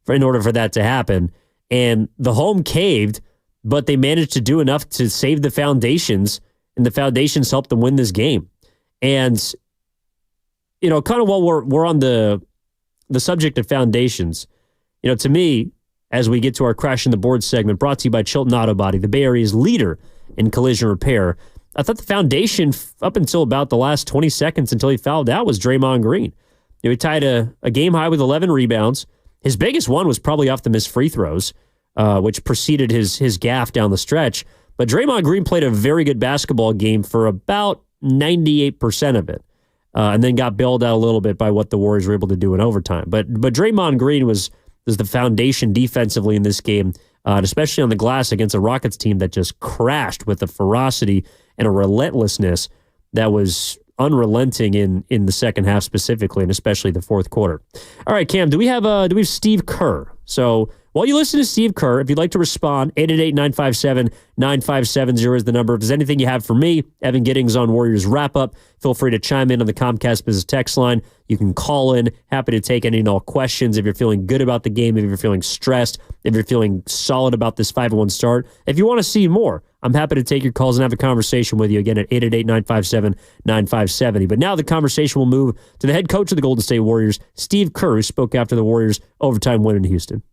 in order for that to happen. And the home caved, but they managed to do enough to save the foundations, and the foundations helped them win this game. And, kind of while we're on the subject of foundations, to me, as we get to our Crashing the Board segment, brought to you by Chilton Auto Body, the Bay Area's leader in collision repair, I thought the foundation up until about the last 20 seconds until he fouled out was Draymond Green. He tied a game high with 11 rebounds. His biggest one was probably off the missed free throws, which preceded his gaffe down the stretch. But Draymond Green played a very good basketball game for about 98% of it, and then got bailed out a little bit by what the Warriors were able to do in overtime. But Draymond Green was the foundation defensively in this game, especially on the glass against a Rockets team that just crashed with a ferocity and a relentlessness that was unrelenting in the second half specifically, and especially the fourth quarter. All right, Cam, do we have Steve Kerr? So while you listen to Steve Kerr, if you'd like to respond, 888-957-9570 is the number. If there's anything you have for me, Evan Giddings on Warriors Wrap-Up, feel free to chime in on the Comcast Business text line. You can call in. Happy to take any and all questions if you're feeling good about the game, if you're feeling stressed, if you're feeling solid about this 5-1 start. If you want to see more, I'm happy to take your calls and have a conversation with you again at 888-957-9570. But now the conversation will move to the head coach of the Golden State Warriors, Steve Kerr, who spoke after the Warriors' overtime win in Houston.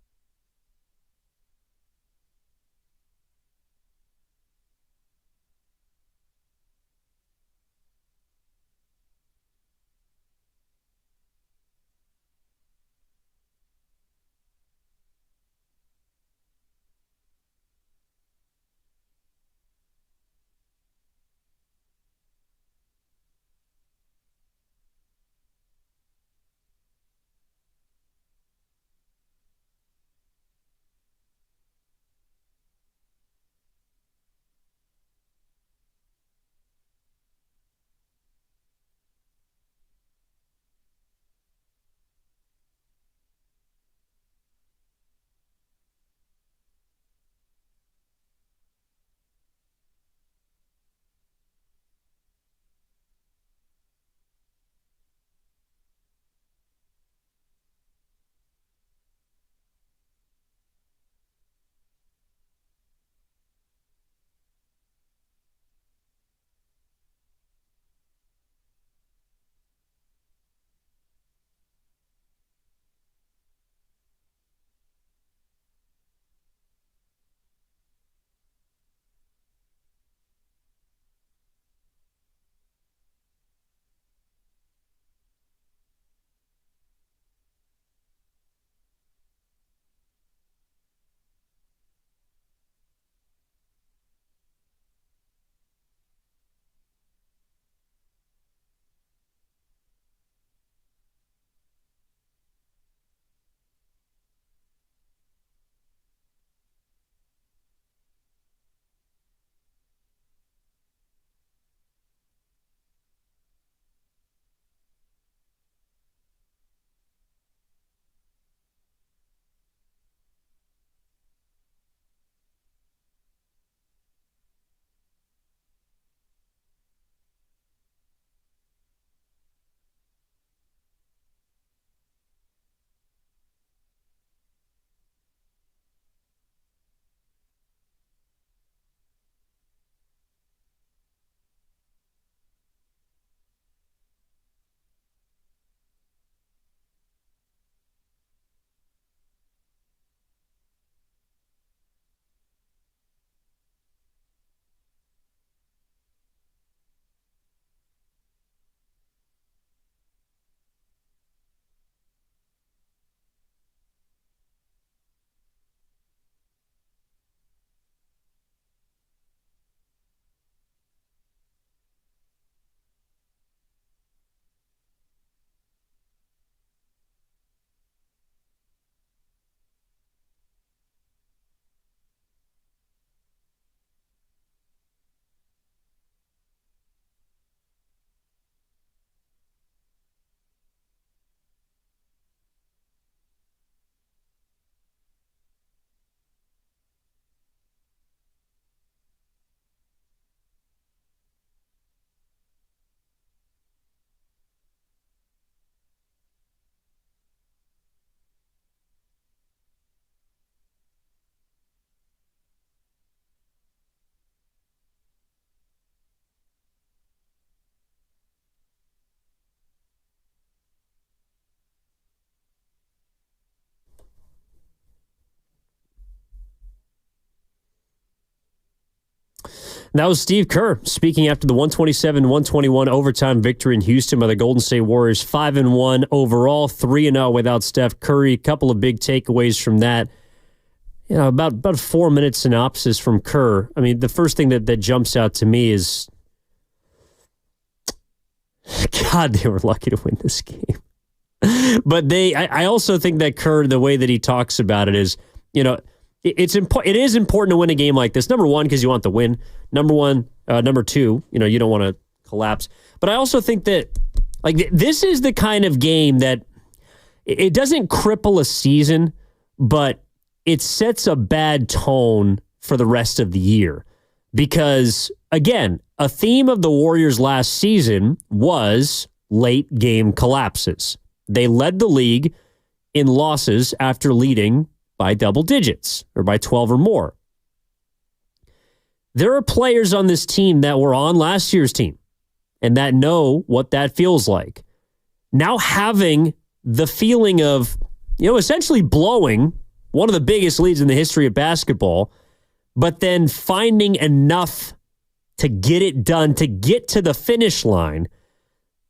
That was Steve Kerr speaking after the 127-121 overtime victory in Houston by the Golden State Warriors. 5-1 overall, 3-0 without Steph Curry. A couple of big takeaways from that. You know, about 4-minute synopsis from Kerr. I mean, the first thing that jumps out to me is, God, they were lucky to win this game. But I also think that Kerr, the way that he talks about it is, you know, it is important to win a game like this. Number one, because you want the win. Number two, you know, you don't want to collapse. But I also think that, like, this is the kind of game that it doesn't cripple a season, but it sets a bad tone for the rest of the year. Because, again, a theme of the Warriors last season was late game collapses. They led the league in losses after leading by double digits or by 12 or more. There are players on this team that were on last year's team and that know what that feels like. Now having the feeling of, you know, essentially blowing one of the biggest leads in the history of basketball, but then finding enough to get it done, to get to the finish line,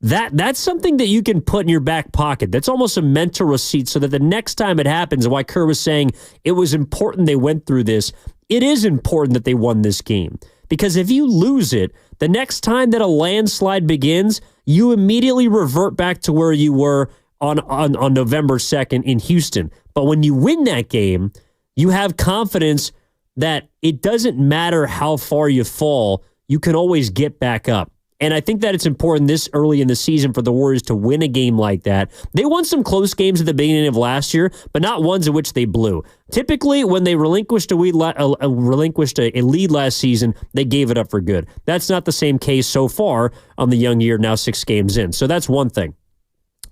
that's something that you can put in your back pocket. That's almost a mental receipt so that the next time it happens, and why Kerr was saying it was important they went through this, it is important that they won this game. Because if you lose it, the next time that a landslide begins, you immediately revert back to where you were on November 2nd in Houston. But when you win that game, you have confidence that it doesn't matter how far you fall, you can always get back up. And I think that it's important this early in the season for the Warriors to win a game like that. They won some close games at the beginning of last year, but not ones in which they blew. Typically, when they relinquished a lead last season, they gave it up for good. That's not the same case so far on the young year, now 6 games in. So that's one thing.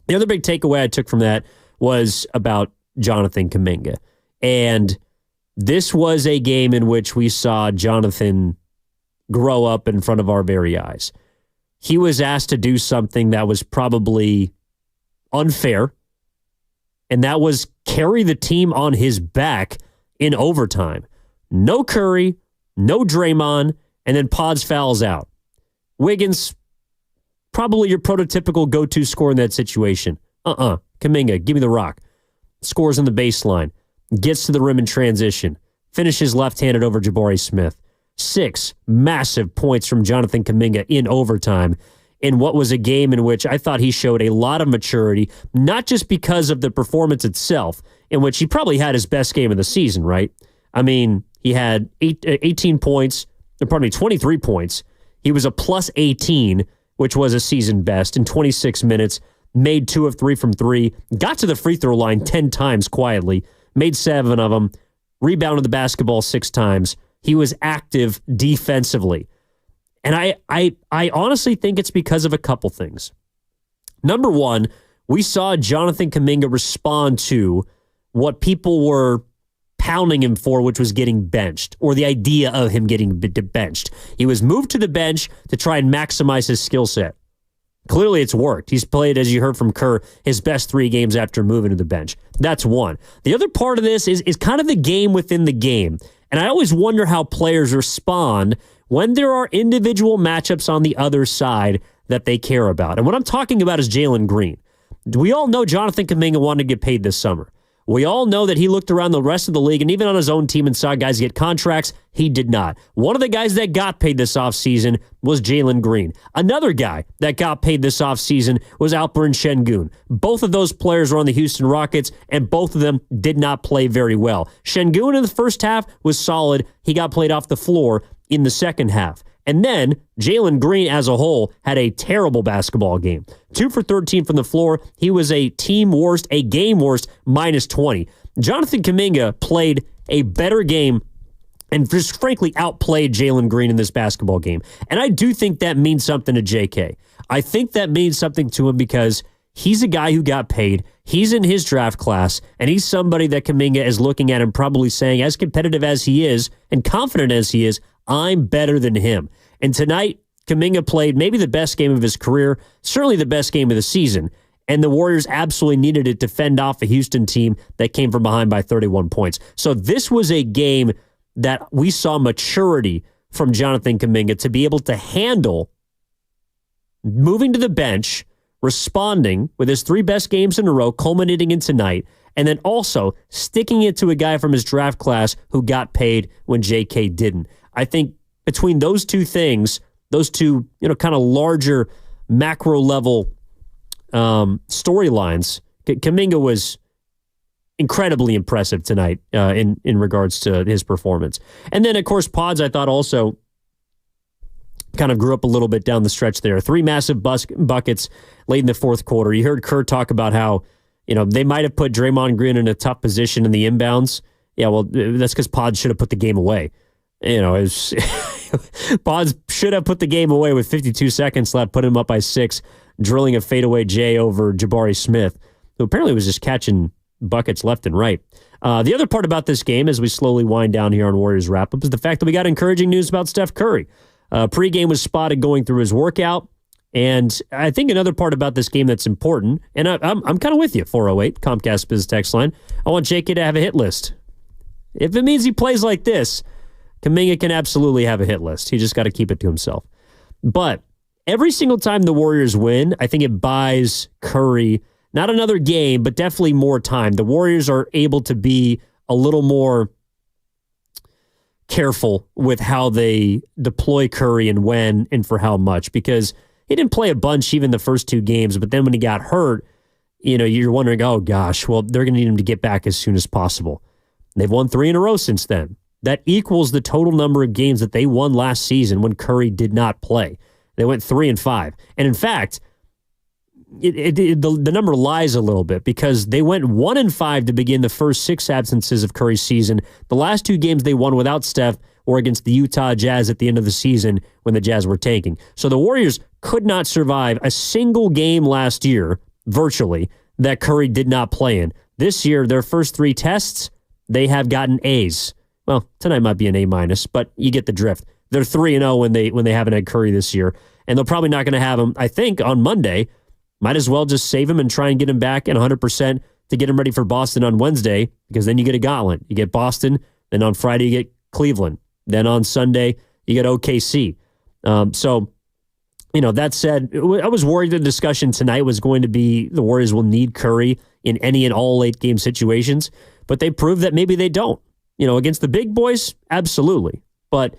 The other big takeaway I took from that was about Jonathan Kuminga. And this was a game in which we saw Jonathan grow up in front of our very eyes. He was asked to do something that was probably unfair, and that was carry the team on his back in overtime. No Curry, no Draymond, and then Pods fouls out. Wiggins, probably your prototypical go-to scorer in that situation. Kuminga, give me the rock. Scores in the baseline. Gets to the rim in transition. Finishes left-handed over Jabari Smith. 6 massive points from Jonathan Kuminga in overtime in what was a game in which I thought he showed a lot of maturity, not just because of the performance itself, in which he probably had his best game of the season, right? I mean, he had 23 points. He was a plus 18, which was a season best in 26 minutes, made 2 of 3 from 3, got to the free throw line 10 times quietly, made 7 of them, rebounded the basketball 6 times. He was active defensively. And I honestly think it's because of a couple things. Number one, we saw Jonathan Kuminga respond to what people were pounding him for, which was getting benched, or the idea of him getting benched. He was moved to the bench to try and maximize his skill set. Clearly, it's worked. He's played, as you heard from Kerr, his best 3 games after moving to the bench. That's one. The other part of this is kind of the game within the game. And I always wonder how players respond when there are individual matchups on the other side that they care about. And what I'm talking about is Jalen Green. We all know Jonathan Kuminga wanted to get paid this summer. We all know that he looked around the rest of the league and even on his own team and saw guys get contracts. He did not. One of the guys that got paid this offseason was Jalen Green. Another guy that got paid this offseason was Alperen Şengün. Both of those players were on the Houston Rockets, and both of them did not play very well. Şengün in the first half was solid. He got played off the floor in the second half. And then Jalen Green as a whole had a terrible basketball game. 2 for 13 from the floor. He was a team worst, a game worst, minus 20. Jonathan Kuminga played a better game and just frankly outplayed Jalen Green in this basketball game. And I do think that means something to JK. I think that means something to him because he's a guy who got paid. He's in his draft class, and he's somebody that Kuminga is looking at and probably saying, as competitive as he is and confident as he is, I'm better than him. And tonight, Kuminga played maybe the best game of his career, certainly the best game of the season. And the Warriors absolutely needed it to fend off a Houston team that came from behind by 31 points. So this was a game that we saw maturity from Jonathan Kuminga to be able to handle moving to the bench, responding with his 3 best games in a row, culminating in tonight, and then also sticking it to a guy from his draft class who got paid when JK didn't. I think between those two things, those two, kind of larger macro level storylines, Kuminga was incredibly impressive tonight in regards to his performance. And then, of course, Pods, I thought also kind of grew up a little bit down the stretch there. 3 massive buckets late in the fourth quarter. You heard Kerr talk about how, they might have put Draymond Green in a tough position in the inbounds. Yeah, well, that's because Pods should have put the game away. Pods should have put the game away with 52 seconds left, put him up by 6, drilling a fadeaway J over Jabari Smith, who apparently was just catching buckets left and right. The other part about this game, as we slowly wind down here on Warriors Wrap-Up, is the fact that we got encouraging news about Steph Curry. Pre-game was spotted going through his workout, and I think another part about this game that's important, and I'm kind of with you, 408, Comcast Biz text line, I want JK to have a hit list. If it means he plays like this, Kuminga can absolutely have a hit list. He just got to keep it to himself. But every single time the Warriors win, I think it buys Curry not another game, but definitely more time. The Warriors are able to be a little more careful with how they deploy Curry and when and for how much, because he didn't play a bunch even the first 2 games, but then when he got hurt, you're wondering, oh gosh, well, they're going to need him to get back as soon as possible. They've won 3 in a row since then. That equals the total number of games that they won last season when Curry did not play. They went 3-5. And in fact, the number lies a little bit because they went 1-5 to begin the first 6 absences of Curry's season. The last 2 games they won without Steph were against the Utah Jazz at the end of the season when the Jazz were tanking. So the Warriors could not survive a single game last year, virtually, that Curry did not play in. This year, their first 3 tests, they have gotten A's. Well, tonight might be an A-, but you get the drift. They're 3-0 when they haven't had Curry this year, and they're probably not going to have him, I think, on Monday. Might as well just save him and try and get him back at 100% to get him ready for Boston on Wednesday, because then you get a gauntlet. You get Boston, then on Friday you get Cleveland. Then on Sunday, you get OKC. That said, I was worried the discussion tonight was going to be the Warriors will need Curry in any and all late-game situations, but they proved that maybe they don't. Against the big boys, absolutely. But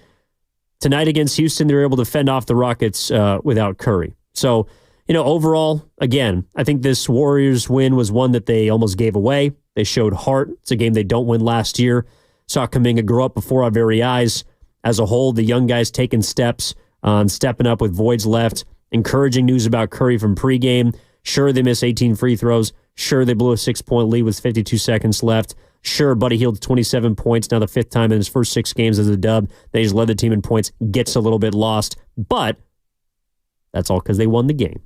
tonight against Houston, they were able to fend off the Rockets without Curry. So, overall, again, I think this Warriors win was one that they almost gave away. They showed heart. It's a game they don't win last year. Saw Kuminga grow up before our very eyes. As a whole, the young guys taking steps on stepping up with voids left. Encouraging news about Curry from pregame. Sure, they missed 18 free throws. Sure, they blew a 6-point lead with 52 seconds left. Sure, Buddy Hield 27 points, now the 5th time in his first 6 games as a dub. They just led the team in points, gets a little bit lost. But that's all because they won the game.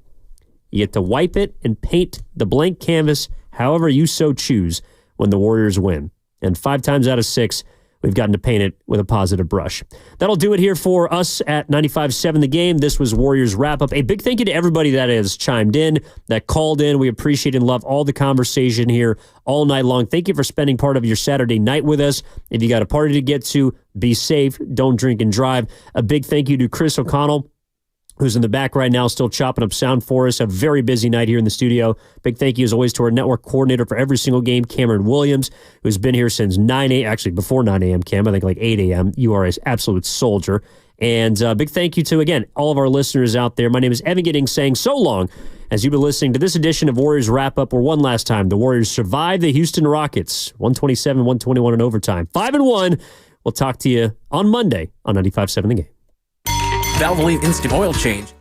You get to wipe it and paint the blank canvas however you so choose when the Warriors win. And 5 times out of 6, we've gotten to paint it with a positive brush. That'll do it here for us at 95.7 The Game. This was Warriors Wrap-Up. A big thank you to everybody that has chimed in, that called in. We appreciate and love all the conversation here all night long. Thank you for spending part of your Saturday night with us. If you got a party to get to, be safe. Don't drink and drive. A big thank you to Chris O'Connell, who's in the back right now, still chopping up sound for us. A very busy night here in the studio. Big thank you, as always, to our network coordinator for every single game, Cameron Williams, who's been here since 9 a.m., actually before 9 a.m., Cam, I think like 8 a.m. You are an absolute soldier. And big thank you to, again, all of our listeners out there. My name is Evan Giddings saying so long as you've been listening to this edition of Warriors Wrap-Up, where one last time, the Warriors survived the Houston Rockets, 127-121 in overtime. 5-1. We'll talk to you on Monday on 95.7 The Game. Valvoline Instant Oil Change.